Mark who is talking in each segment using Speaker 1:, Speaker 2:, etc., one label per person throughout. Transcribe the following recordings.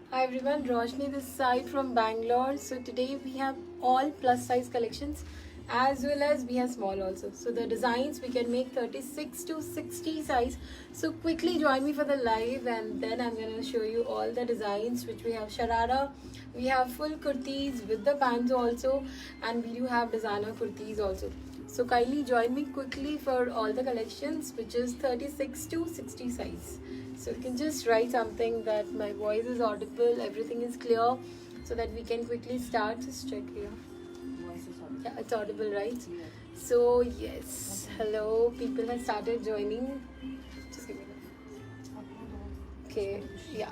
Speaker 1: Hi everyone, Roshni this side from Bangalore. So today we have all plus size collections as well as we have small also. So the designs we can make 36 to 60 size. So quickly join me for the live and then I'm going to show you all the designs which we have sharara, we have full kurtis with the pants also, and we do have designer kurtis also. So kindly join me quickly for all the collections which is 36 to 60 size. So you can just write something that my voice is audible, everything is clear, so that we can quickly start. Just check here.
Speaker 2: Voice is audible.
Speaker 1: Yeah, it's audible, right?
Speaker 2: Yeah.
Speaker 1: So yes, hello, people have started joining. Just give me a minute. Okay, yeah.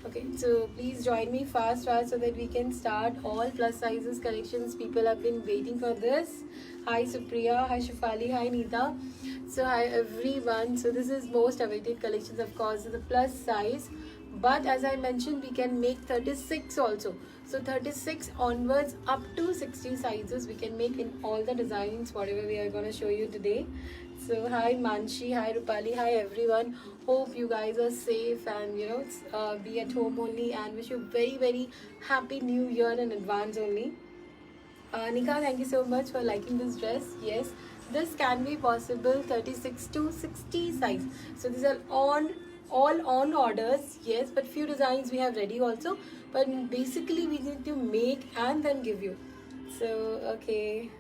Speaker 1: Okay, so please join me fast so that we can start all plus sizes collections. People have been waiting for this. Hi Supriya, hi Shafali, hi Neeta. So hi everyone. So this is most awaited collections, of course, the plus size. But as I mentioned, we can make 36 also. So 36 onwards up to 60 sizes we can make in all the designs, whatever we are going to show you today. So hi Manshi, hi Rupali, hi everyone. Hope you guys are safe and be at home only, and wish you very happy new year in advance only. Nika, thank you so much for liking this dress. Yes, this can be possible 36 to 60 size. So these are all on orders. Yes, but few designs we have ready also. But basically we need to make and then give you. So okay.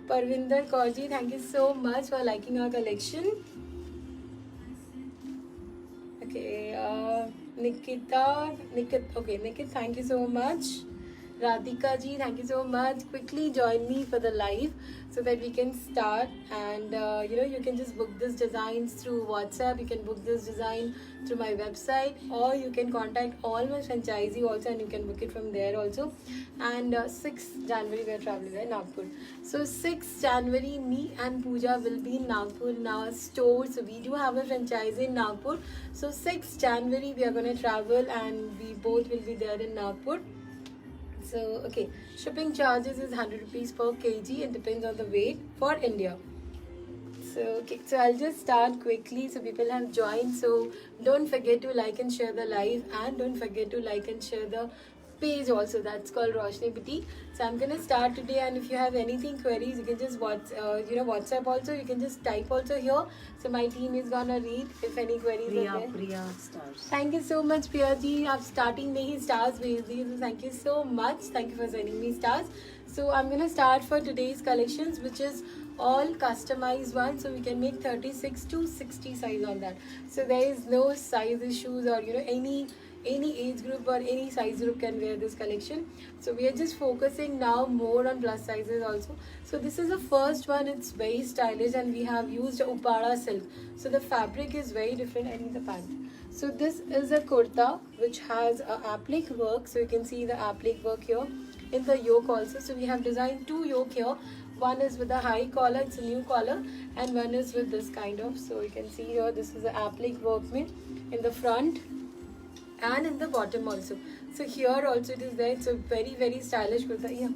Speaker 1: Parvinder Kaurji, thank you so much for liking our collection. Okay, Nikit, thank you so much. Radhika ji, thank you so much. Quickly join me for the live so that we can start. And you can just book this designs through WhatsApp. You can book this design through my website, or you can contact all my franchisee also, and you can book it from there also. And 6th January we are traveling, right, Nagpur. So 6th January, me and Pooja will be in Nagpur in our store. So we do have a franchise in Nagpur. So 6th January we are going to travel, and we both will be there in Nagpur. So okay, shipping charges is 100 rupees per kg. It depends on the weight for India. So okay, so I'll just start quickly so people have joined. So don't forget to like and share the live, and don't forget to like and share the page also. That's called Roshni Boutique. So I'm gonna start today, and if you have anything queries, you can just WhatsApp also. You can just type also here. So my team is gonna read if any queries are there.
Speaker 2: Priya stars.
Speaker 1: Thank you so much, Priya ji. आप starting में ही stars भेज दिए, so thank you so much. Thank you for sending me stars. So I'm gonna start for today's collections, which is all customized one. So we can make 36 to 60 size on that. So there is no size issues, or any age group or any size group can wear this collection. So we are just focusing now more on plus sizes also. So this is the first one. It's very stylish, and we have used Upada silk. So the fabric is very different. I need the pant. So this is a kurta which has a applique work. So you can see the applique work here in the yoke also. So we have designed two yoke here. One is with a high collar, it's a new collar, and one is with this kind of. So you can see here, this is the applique work made in the front and in the bottom also. So here also it is there. It's a very stylish kurta. Yeah,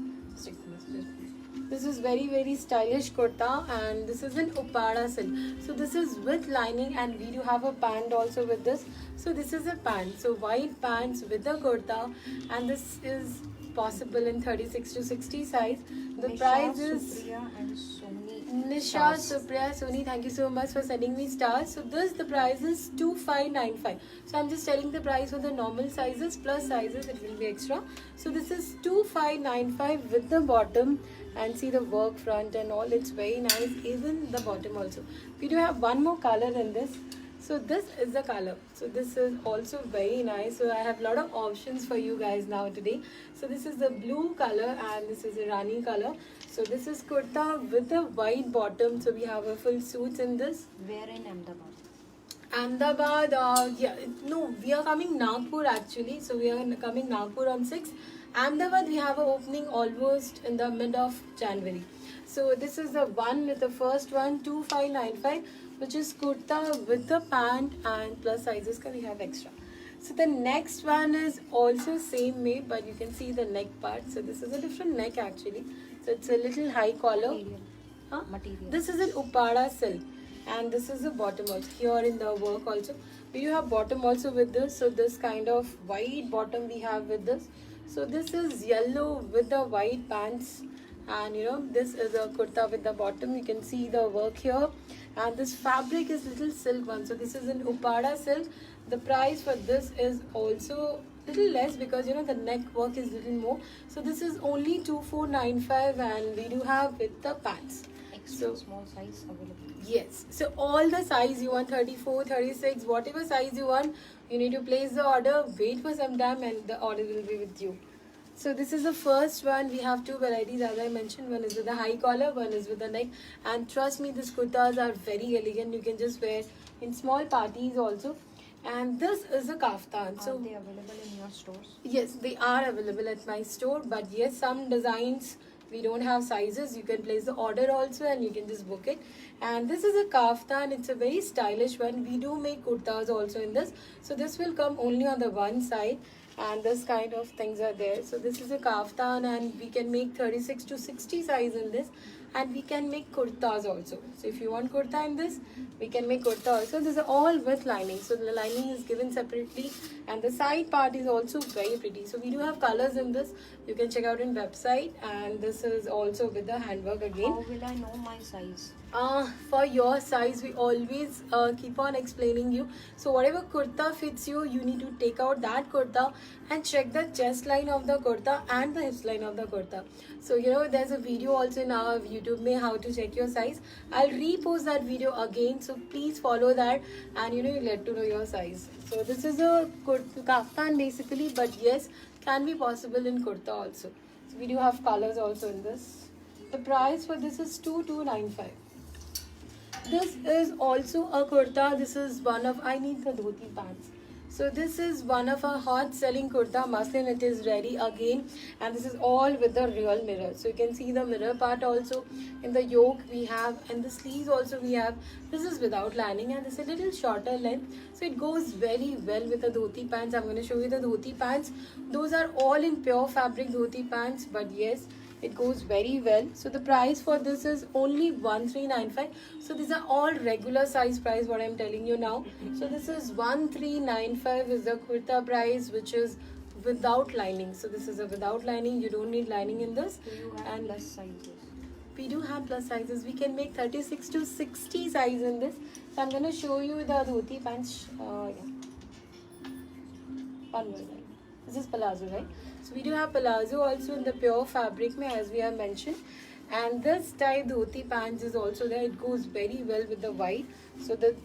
Speaker 1: this is very stylish kurta, and this is an Upada silk. So this is with lining, and we do have a pant also with this. So this is a pant. So white pants with the kurta, and this is possible in 36 to 60 size. The
Speaker 2: Nisha,
Speaker 1: price is
Speaker 2: Supriya and Soni.
Speaker 1: Nisha, Supriya, Soni, thank you so much for sending me stars. So the price is 2595. So I'm just telling the price for the normal sizes, plus sizes it will be extra. So this is 2595 with the bottom, and see the work front and all. It's very nice, even the bottom also. We do have one more color in this. So this is the color. So this is also very nice. So I have a lot of options for you guys now today. So this is the blue color, and this is a Rani color. So this is kurta with the white bottom. So we have a full suits in this.
Speaker 2: Where in Ahmedabad?
Speaker 1: Ahmedabad, we are coming Nagpur actually. So we are coming Nagpur on 6th. Ahmedabad, we have an opening almost in the mid of January. So this is the one with the first one, 2595, which is kurta with the pant, and plus sizes we have extra. So the next one is also same made, but you can see the neck part. So this is a different neck actually. So it's a little high collar.
Speaker 2: Material.
Speaker 1: Huh?
Speaker 2: Material.
Speaker 1: This is an Upada silk, and this is the bottom also here in the work also. We do have bottom also with this. So this kind of white bottom we have with this. So this is yellow with the white pants, and this is a kurta with the bottom. You can see the work here, and this fabric is little silk one. So this is an Upada silk. The price for this is also little less because the neck work is little more. So this is only 2495, and we do have with the pants.
Speaker 2: Extra small size available.
Speaker 1: Yes, so all the size you want, 34, 36, whatever size you want, you need to place the order, wait for some time, and the order will be with you. So this is the first one. We have two varieties as I mentioned. One is with the high collar, one is with the neck. And trust me, these kurtas are very elegant. You can just wear in small parties also. And this is a kaftan.
Speaker 2: Are they available in your stores?
Speaker 1: Yes, they are available at my store. But yes, some designs we don't have sizes. You can place the order also and you can just book it. And this is a kaftan. It's a very stylish one. We do make kurtas also in this. So this will come only on the one side. And this kind of things are there. So this is a kaftan, and we can make 36 to 60 size in this, and we can make kurtas also. So if you want kurta in this, we can make kurta also. These are all with lining, so the lining is given separately, and the side part is also very pretty. So we do have colors in this. You can check out in website, and this is also with the handwork again.
Speaker 2: How will I know my size?
Speaker 1: For your size, we always keep on explaining you. So whatever kurta fits you, you need to take out that kurta and check the chest line of the kurta and the hips line of the kurta. So there's a video also in our YouTube mein how to check your size. I'll repost that video again, so please follow that, and you'll let to know your size. So this is a kaftan basically, but yes, can be possible in kurta also. So we do have colors also in this. The price for this is 2295. This is also a kurta. This is one of, I need the dhoti pants. So this is one of our hot selling kurta muslin. It is ready again, and this is all with the real mirror. So you can see the mirror part also. In the yoke we have, and the sleeves also we have. This is without lining, and this is a little shorter length. So it goes very well with the dhoti pants. I'm going to show you the dhoti pants. Those are all in pure fabric dhoti pants, but yes, it goes very well. So the price for this is only 1395. So these are all regular size price what I'm telling you now. So this is 1395 is the kurta price, which is without lining. So this is a without lining. You don't need lining in this.
Speaker 2: Do you have
Speaker 1: And
Speaker 2: plus sizes?
Speaker 1: we do have plus sizes. We can make 36 to 60 size in this. So I'm going to show you the dhoti pants. Yeah. One more time. This is palazzo, right? So we do have palazzo also in the pure fabric mein, as we have mentioned. And this type dhoti pants is also there. It goes very well with the white. So the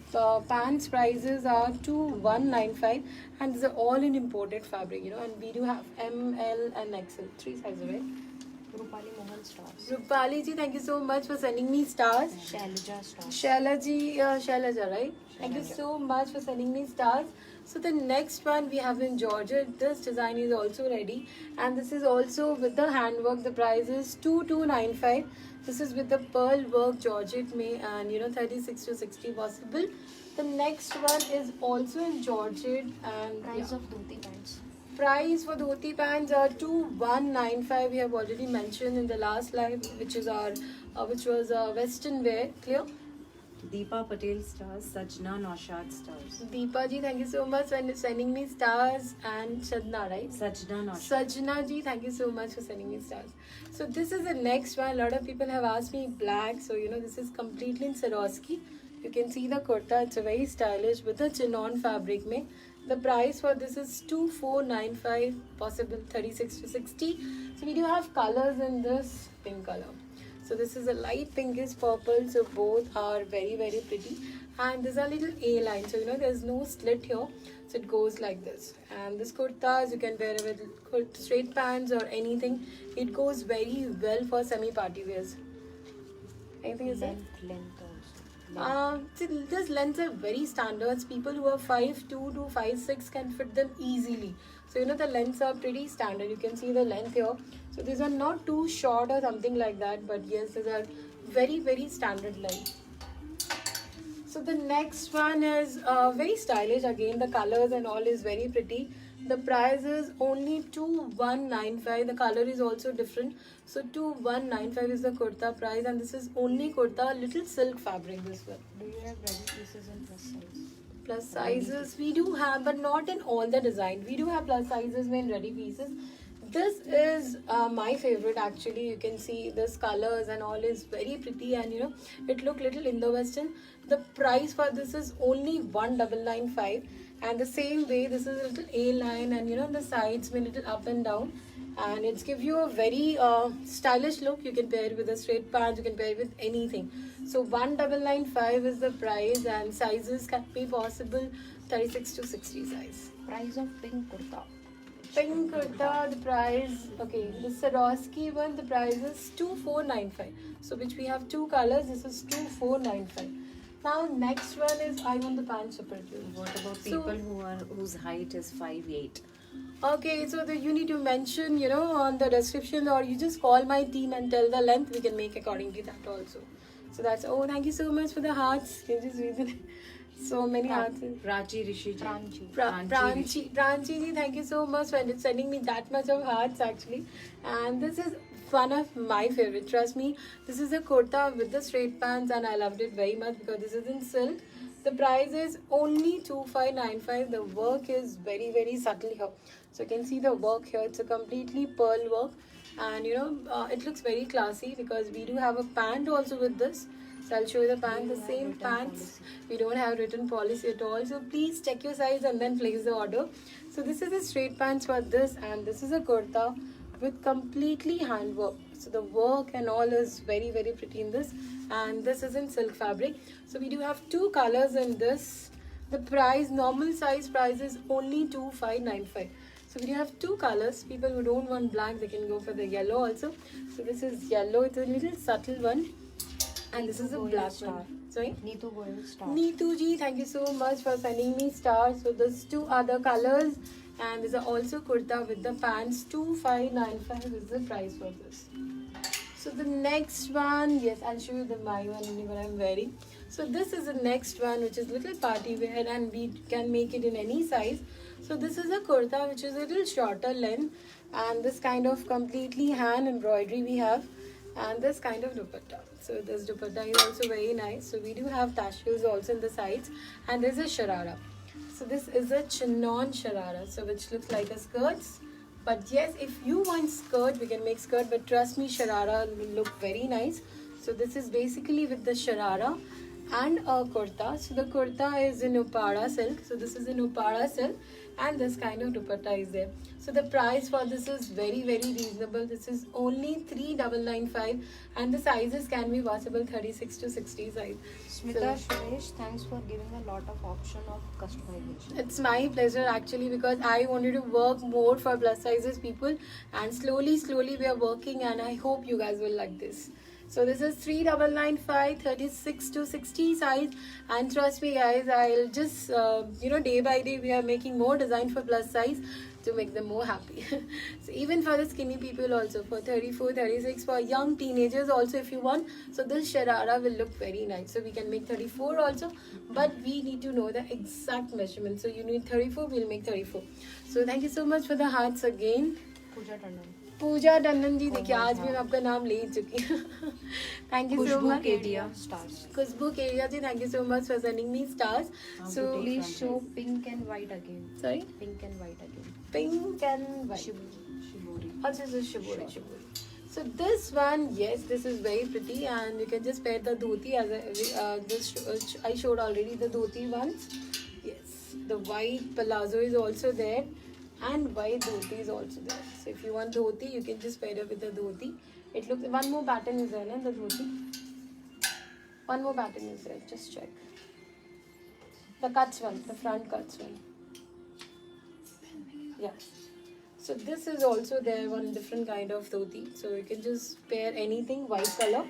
Speaker 1: pants prices are 2195, and these are all in imported fabric, and we do have M, L and XL, 3 sizes, right?
Speaker 2: Rupali Mohan stars.
Speaker 1: Rupali ji, thank you so much for sending me stars.
Speaker 2: Shailaja stars.
Speaker 1: Shailaja, right? Thank you so much for sending me stars. So the next one we have in Georgette. This design is also ready, and this is also with the handwork. The price is 2295. This is with the pearl work Georgette May, and 36 to 60 possible. The next one is also in Georgette, and
Speaker 2: Price of dhoti pants.
Speaker 1: price for dhoti pants are 2195. We have already mentioned in the last live, which is our which was western wear. Clear?
Speaker 3: Deepa Patel stars, Sajna Naushad stars.
Speaker 1: Deepa ji, thank you so much for sending me stars, and Shadna, right?
Speaker 3: Sajna Naushad.
Speaker 1: Sajna ji, thank you so much for sending me stars. So this is the next one. A lot of people have asked me black. So this is completely in Swarovski. You can see the kurta. It's a very stylish with the chinon fabric mein. The price for this is 2495, possible 36 to 60. So we do have colors in this pink color. So this is a light pinkish purple. So both are very, very pretty. And these are little A line. So there's no slit here. So it goes like this. And this kurtas you can wear with straight pants or anything. It goes very well for semi-party wears. Anything is there?
Speaker 2: Length also.
Speaker 1: These lengths are very standards. People who are 5'2" to 5'6" can fit them easily. So the lengths are pretty standard. You can see the length here. So these are not too short or something like that, but yes, these are very, very standard length. So the next one is very stylish. Again, the colors and all is very pretty. The price is only 2195. The color is also different. So 2195 is the kurta price, and this is only kurta, little silk fabric this one.
Speaker 2: Do you have ready pieces in plus size?
Speaker 1: Plus sizes we do have, but not in all the design. We do have plus sizes in ready pieces. This is my favorite actually. You can see this colors and all is very pretty, and you know it look little Indo-Western. The price for this is only 1995, and the same way this is a little A line, and you know the sides may little up and down, and it's give you a very stylish look. You can pair it with a straight pants, you can pair it with anything. So 1995 is the price, and sizes can be possible 36 to 60 size.
Speaker 2: Price of pink kurta.
Speaker 1: Pink kurta, the price, okay, the Swarovski one, the price is 2495. So which we have two colors, this is 2495. Now next one is I want the pants separately.
Speaker 3: What about
Speaker 1: So-
Speaker 3: people whose height is 5'8"?
Speaker 1: Okay, so you need to mention, you know, on the description, or you just call my team and tell the length. We can make according to that also. So that's, oh, thank you so much for the hearts. Can you just read it? So many hearts.
Speaker 3: Prachi Rishi ji.
Speaker 1: Pranchi ji, thank you so much for sending me that much of hearts actually. And this is one of my favorite. Trust me, this is a kurta with the straight pants, and I loved it very much because this is in silk. The price is only 2595. The work is very, very subtle here. So you can see the work here. It's a completely pearl work, and you know it looks very classy because we do have a pant also with this. So I'll show you the pant. The same pants. We don't have written policy at all. So please check your size and then place the order. So this is the straight pants for this, and this is a kurta with completely handwork. So the work and all is very, very pretty in this, and this is in silk fabric. So we do have two colors in this. The price, normal size price is only 2595. So we do have two colors. People who don't want black, they can go for the yellow also. So this is yellow. It's a little subtle one, and this is a black one. Sorry.
Speaker 2: Neetu Goyal star.
Speaker 1: Neetu ji, thank you so much for sending me stars. So there's two other colors, and there's also kurta with the pants. 2595 is the price for this. So the next one, yes, I'll show you my one only what I'm wearing. So this is the next one, which is little party wear, and we can make it in any size. So this is a kurta which is a little shorter length, and this kind of completely hand embroidery we have, and this kind of dupatta. So this dupatta is also very nice. So we do have tassels also in the sides, and there's a sharara. So this is a chinon sharara, so which looks like a skirts. But yes, if you want skirt, we can make skirt. But trust me, sharara will look very nice. So this is basically with the sharara and a kurta. So the kurta is in Upada silk. So this is in Upada silk, and this kind of dupatta is there. So the price for this is very, very reasonable. This is only 3995, and the sizes can be possible 36 to 60 size.
Speaker 2: Smita Suresh, thanks for giving a lot of option of customization.
Speaker 1: It's my pleasure actually, because I wanted to work more for plus sizes people, and slowly we are working, and I hope you guys will like this. So this is 3995, 36 to 60 size, and trust me guys, I'll just day by day we are making more design for plus size to make them more happy. So even for the skinny people also, for 34, 36, for young teenagers also if you want. So this sharara will look very nice. So we can make 34 also, but we need to know the exact measurement. So you need 34, we'll make 34. So thank you so much for the hearts again.
Speaker 2: Pooja Tandon.
Speaker 1: पूजा टंडन जी, देखिए आज भी मैं आपका नाम ले चुकी हूँ. Thank you so
Speaker 3: Khushbu
Speaker 1: much.
Speaker 3: Kedia.
Speaker 2: Stars.
Speaker 1: Khushbu Kedia ji, thank you so much for sending me stars. So
Speaker 2: Please show pink and white again.
Speaker 1: sorry,
Speaker 2: Pink and white again.
Speaker 1: pink and white.
Speaker 3: Shibori.
Speaker 1: Also this is shibori. So this one, yes, this is very pretty, and you can just pair the dhoti as I showed already the dhoti ones. Yes, the white palazzo is also there, and white dhoti is also there. So if you want dhoti, you can just pair it with the dhoti. It looks, one more pattern is there in the dhoti. One more pattern is there, just check. The cuts one, the front cuts one. Yeah. So this is also there, one different kind of dhoti. So you can just pair anything, white color,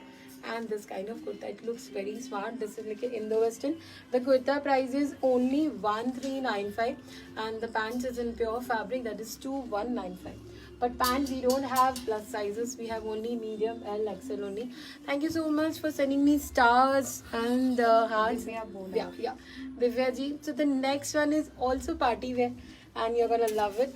Speaker 1: and this kind of kurta. It looks very smart. This is like an Indo-Western. The kurta price is only 1395, and the pants is in pure fabric, that is 2195. But pants we don't have plus sizes. We have only medium, L, XL only. Thank you so much for sending me stars and hearts.
Speaker 2: Divya Bona.
Speaker 1: Yeah. Divya ji. So the next one is also party wear, and you're gonna love it.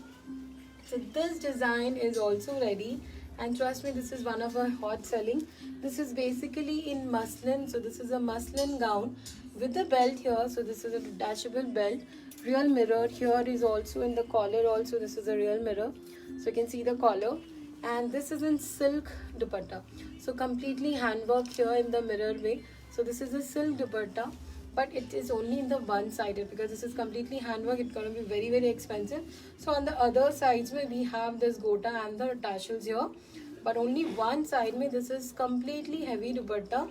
Speaker 1: So this design is also ready, and trust me, this is one of our hot selling. This is basically in muslin. So this is a muslin gown with the belt here. So this is a detachable belt. Real mirror here is also in the collar also. This is a real mirror. So you can see the collar. And this is in silk dupatta. So completely handwork here in the mirror way. So this is a silk dupatta, but it is only in the one sided because this is completely handwork. It's going to be very, very expensive. So on the other sides we have this gota and the tassels here, but only one side this is completely heavy dupatta,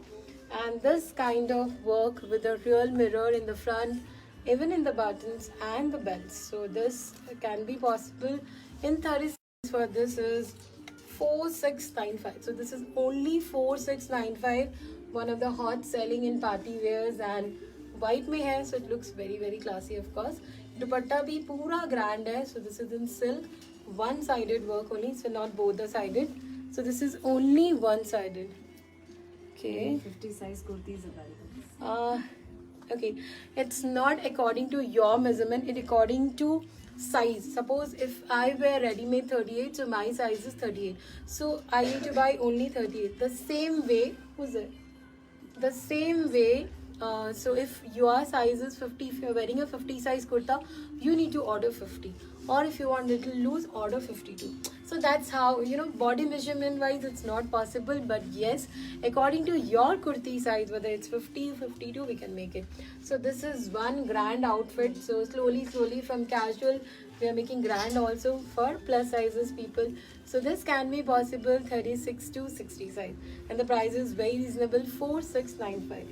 Speaker 1: and this kind of work with a real mirror in the front, even in the buttons and the belts. So this can be possible in 36. For this is 4695. So this is only 4695. One of the hot selling in party wears, and white mein hai, so it looks very, very classy, of course. Dupatta bhi pura grand hai. So this is in silk, one sided work only, so not both the sided. So this is only one sided. Okay.
Speaker 3: 50 size kurtis available.
Speaker 1: Okay, it's not according to your measurement, it according to size. Suppose if I wear ready-made 38, so my size is 38, so I need to buy only 38. The same way, who's it? The same way, so if your size is 50, if you're wearing a 50 size kurta, you need to order 50, or if you want little loose, order 52. So that's how, you know, body measurement wise it's not possible, but yes, according to your kurti size, whether it's 50, 52, we can make it. So this is one grand outfit. So slowly from casual we are making grand also for plus sizes people. So this can be possible 36 to 60 size, and the price is very reasonable, 4695.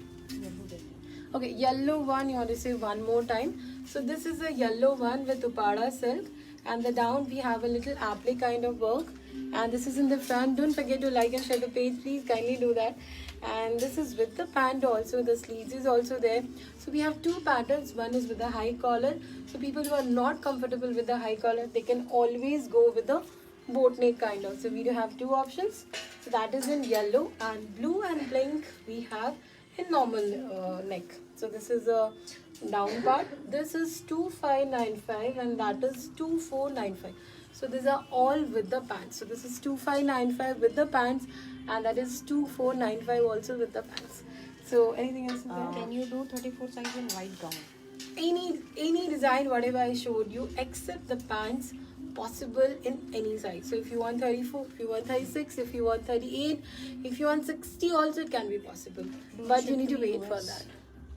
Speaker 1: Okay, yellow one, you want to say one more time. So this is a yellow one with upada silk, and the down we have a little applique kind of work, and this is in the front. Don't forget to like and share the page, please kindly do that. And this is with the pant also, the sleeves is also there. So we have two patterns. One is with the high collar, so people who are not comfortable with the high collar, they can always go with the boat neck kind of. So we do have two options. So that is in yellow, and blue and pink we have in normal neck. So this is a down part. This is 2595, and that is 2495. So these are all with the pants. So this is 2595 with the pants, and that is 2495 also with the pants. So anything else in there?
Speaker 2: Can you do 34 size in white gown?
Speaker 1: Any design whatever I showed you, except the pants, possible in any size. So if you want 34, if you want 36, if you want 38, if you want 60 also, it can be possible, but you need to wait for that.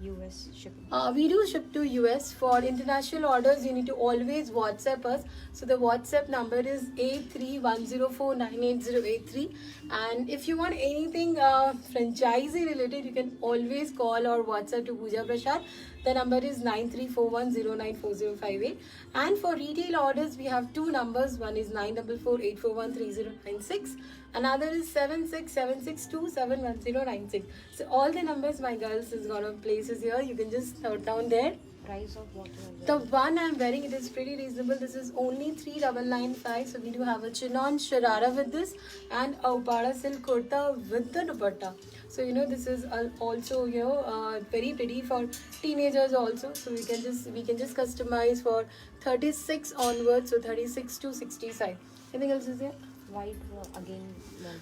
Speaker 2: US shipping.
Speaker 1: We do ship to US. For international orders, you need to always WhatsApp us. So the WhatsApp number is 8310498083. And if you want anything franchisee related, you can always call or WhatsApp to Pooja Prashad. The number is 9341094058. And for retail orders, we have two numbers. One is 9448413096. Another is 7676271096. So all the numbers, my girls, is gonna places here. You can just note down there.
Speaker 2: Price of what you are
Speaker 1: The
Speaker 2: wearing?
Speaker 1: one I'm wearing, it is pretty reasonable. This is only 3995. So we do have a chinon sharara with this, and a upada silk kurta with the dupatta. So you know, this is also, you know, very pretty for teenagers also. So we can just customize for 36 onwards, so 36 to 60 size. Anything else is there?
Speaker 2: White again.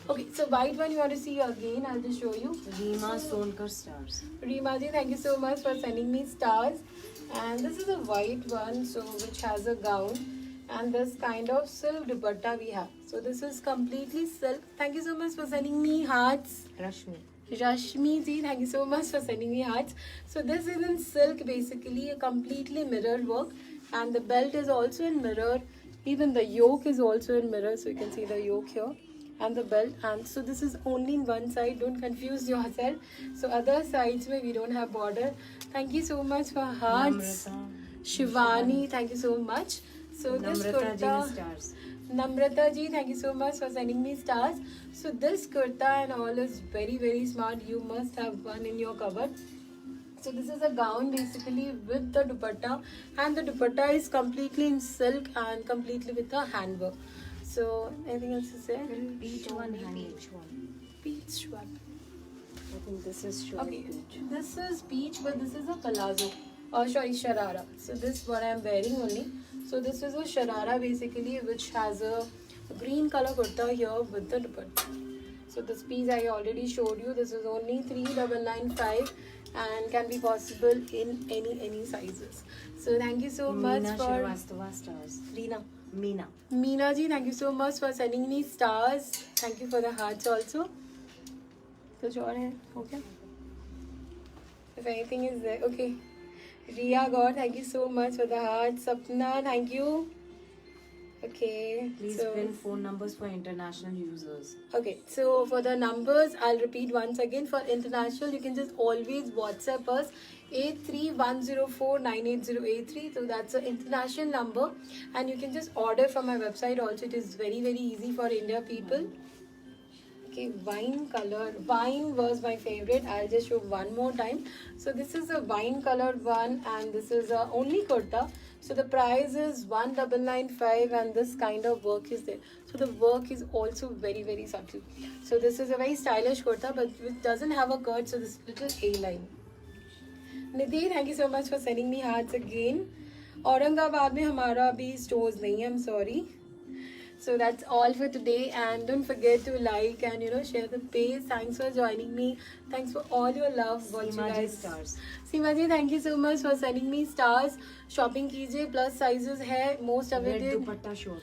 Speaker 1: Okay, so white one you want to see again. I'll just show you.
Speaker 3: Reema Sonkar stars.
Speaker 1: Reema ji, thank you so much for sending me stars. And this is a white one, so which has a gown, and this kind of silk dupatta we have. So this is completely silk. Thank you so much for sending me hearts.
Speaker 2: Rashmi.
Speaker 1: Rashmi ji, thank you so much for sending me hearts. So this is in silk, basically a completely mirror work, and the belt is also in mirror. Even the yoke is also in mirror, so you can see the yoke here and the belt. And so this is only in one side, don't confuse yourself. So other sides where we don't have border. Thank you so much for hearts.
Speaker 3: Namrata.
Speaker 1: Shivani, thank you so much. So this
Speaker 3: Namrata ji
Speaker 1: kurta,
Speaker 3: stars.
Speaker 1: Namrata ji, thank you so much for sending me stars. So this kurta and all is very, very smart. You must have one in your cupboard. So this is a gown basically with the dupatta, and the dupatta is completely in silk and completely with a handwork. So anything else is there?
Speaker 2: Peach one, peach one.
Speaker 1: Peach one.
Speaker 3: I think this is showing
Speaker 1: Okay,
Speaker 3: peach.
Speaker 1: this is peach, but this is a palazzo. Oh, sorry, sharara. So this what I am wearing only. So this is a sharara basically, which has a green color kurta here with the dupatta. So this piece I already showed you. This is only 3995 and can be possible in any sizes. So thank you so much
Speaker 3: Meena
Speaker 1: for
Speaker 3: Shrivastava stars.
Speaker 1: Reena.
Speaker 3: Meena.
Speaker 1: Meena ji, thank you so much for sending me stars. Thank you for the hearts also. कुछ और है हो गया? If anything is there, okay. Ria God, thank you so much for the hearts. Sapna, thank you. Okay.
Speaker 3: Please pin phone numbers for international users.
Speaker 1: Okay, so for the numbers, I'll repeat once again. For international, you can just always WhatsApp us 8310498083. So that's an international number, and you can just order from my website also. It is very easy for India people. Okay, wine color. Wine was my favorite. I'll just show one more time. So this is a wine colored one, and this is a only kurta. So the price is 1995, and this kind of work is there. So the work is also very subtle. So this is a very stylish kurta, but it doesn't have a cut. So this little A-line. Nidhi, thank you so much for sending me hearts again. Aurangabad में हमारा अभी stores नहीं है. I'm sorry. So that's all for today, and don't forget to like and share the page. Thanks for joining me. Thanks for all your love. What you
Speaker 3: Seema ji
Speaker 1: guys
Speaker 3: stars.
Speaker 1: Seema ji, thank you so much for sending me stars. Shopping कीजिए, plus sizes है most
Speaker 3: Red
Speaker 1: awaited.
Speaker 3: dupatta show.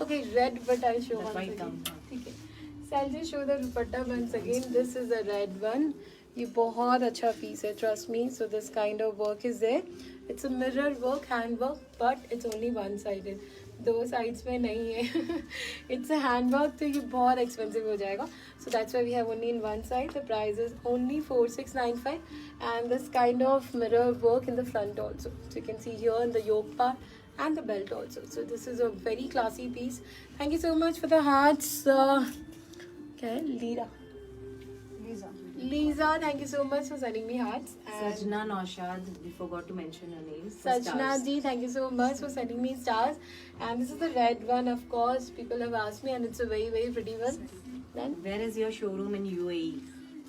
Speaker 1: Okay, red but I'll show
Speaker 3: The
Speaker 1: once
Speaker 3: white
Speaker 1: again.
Speaker 3: gown.
Speaker 1: ठीक है. So I'll just show the dupatta once again. This is a red one. ये बहुत अच्छा piece है, trust me. So this kind of work is there. It's a mirror work, hand work, but it's only one sided. दो sides में नहीं है. It's a hand work, तो ये बहुत expensive हो जाएगा. So that's why we have only in one side. The price is only 4695, and this kind of mirror work in the front also. So you can see here in the yoke part and the belt also. So this is a very classy piece. Thank you so much for the hearts. Okay, Lisa, thank you so much for sending me hearts. And
Speaker 3: Sajna Naushad, we forgot to mention her name. for
Speaker 1: Sajna
Speaker 3: stars.
Speaker 1: ji, thank you so much for sending me stars. And this is the red one, of course. People have asked me, and it's a very pretty one. Then,
Speaker 3: Where is your showroom in UAE?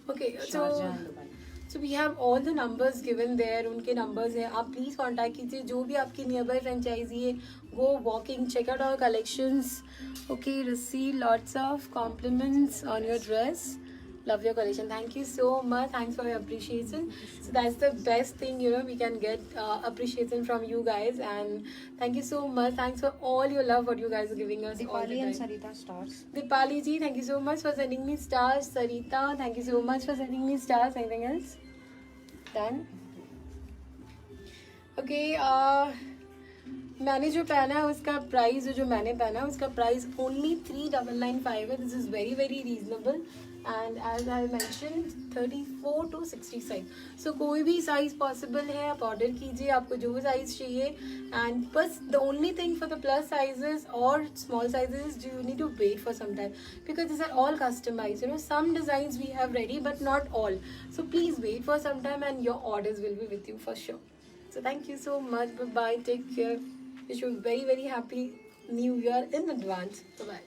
Speaker 1: okay,
Speaker 3: Sharjah and Dubai.
Speaker 1: so we have all the numbers given there. उनके numbers हैं. आप please contact कीजिए. जो भी आपकी nearby franchisee है, go walking, check out our collections. Okay, receive lots of compliments on your dress. Love your collection. Thank you so much. Thanks for your appreciation. So that's the best thing, we can get appreciation from you guys. And thank you so much. Thanks for all your love, what you guys are giving us all the
Speaker 2: Dipali and
Speaker 1: time.
Speaker 2: Sarita stars.
Speaker 1: Dipali ji, thank you so much for sending me stars. Sarita, thank you so much for sending me stars. Anything else? Done? Okay, मैंने जो पहना है उसका price, जो मैंने पहना है उसका प्राइस only 3995 है. This is very reasonable. And as I mentioned, 34 to 60 size. So कोई भी size possible है, आप order कीजिए, आपको जो size चाहिए. And बस the only thing for the plus sizes or small sizes, you need to wait for some time, because these are all customized. Some designs we have ready, but not all. So please wait for some time, and your orders will be with you for sure. So thank you so much. Bye bye. Take care. Wish you a very happy New Year in advance. Bye bye.